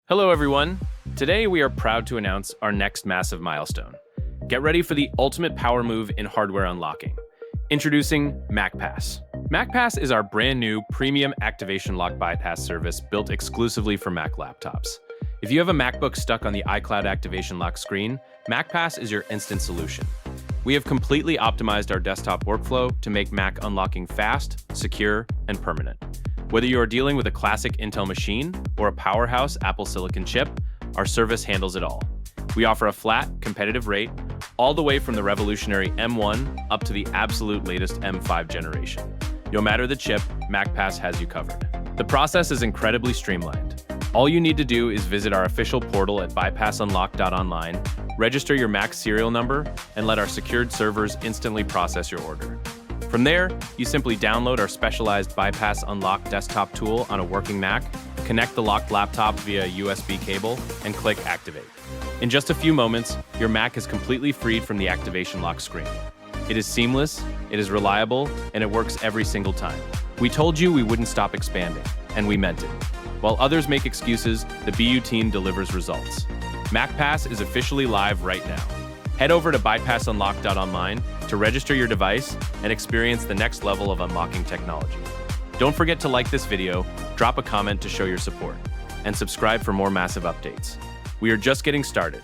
Hello everyone! Today we are proud to announce our next massive milestone. Get ready for the ultimate power move in hardware unlocking. Introducing MacPass. MacPass is our brand new premium activation lock bypass service built exclusively for Mac laptops. If you have a MacBook stuck on the iCloud activation lock screen, MacPass is your instant solution. We have completely optimized our desktop workflow to make Mac unlocking fast, secure, and permanent. Whether you are dealing with a classic Intel machine or a powerhouse Apple Silicon chip, our service handles it all. We offer a flat, competitive rate, all the way from the revolutionary M1 up to the absolute latest M5 generation. No matter the chip, MacPass has you covered. The process is incredibly streamlined. All you need to do is visit our official portal at bypassunlock.online, register your Mac serial number, and let our secured servers instantly process your order. From there, you simply download our specialized Bypass Unlock desktop tool on a working Mac, connect the locked laptop via a USB cable, and click Activate. In just a few moments, your Mac is completely freed from the activation lock screen. It is seamless, it is reliable, and it works every single time. We told you we wouldn't stop expanding, and we meant it. While others make excuses, the BU team delivers results. MacPass is officially live right now. Head over to bypassunlock.online to register your device and experience the next level of unlocking technology. Don't forget to like this video, drop a comment to show your support, and subscribe for more massive updates. We are just getting started.